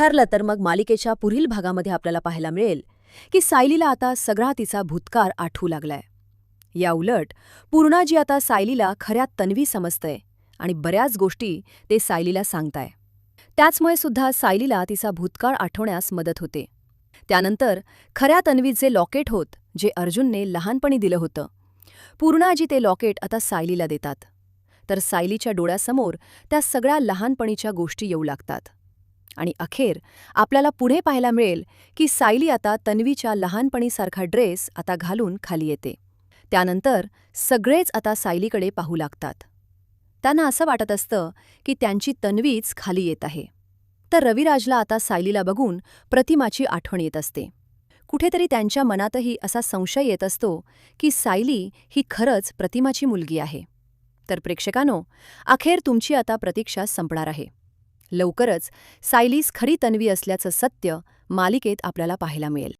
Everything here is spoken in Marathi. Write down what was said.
ठरलं तर मग मालिकेच्या पुढील भागामध्ये आपल्याला पाहायला मिळेल की सायलीला आता सगळा तिचा भूतकाळ आठवू लागलाय. या उलट पूर्णाजी आता सायलीला खऱ्या तन्वी समजतंय आणि बऱ्याच गोष्टी ते सायलीला सांगताय. त्याचमुळे सुद्धा सायलीला तिचा भूतकाळ आठवण्यास मदत होते. त्यानंतर खऱ्या तन्वीचे लॉकेट होत जे अर्जुनने लहानपणी दिलं होतं. पूर्णाजी ते लॉकेट आता सायलीला देतात. तर सायलीच्या डोळ्यासमोर त्या सगळ्या लहानपणीच्या गोष्टी येऊ लागतात. आणि अखेर आपल्याला पुढे पाहायला मिळेल की सायली आता तन्वीच्या लहानपणीसारखा ड्रेस आता घालून खाली येते. त्यानंतर सगळेच आता सायलीकडे पाहू लागतात. त्यांना असं वाटत असतं की त्यांची तन्वीच खाली येत आहे. तर रविराजला आता सायलीला बघून प्रतिमाची आठवण येत असते. कुठेतरी त्यांच्या मनातही असा संशय येत असतो की सायली ही खरंच प्रतिमाची मुलगी आहे. तर प्रेक्षकांनो, अखेर तुमची आता प्रतीक्षा संपणार आहे. लवकरच सायलीस खरी तन्वी असल्याचं सत्य मालिकेत आपल्याला पाहायला मिळेल.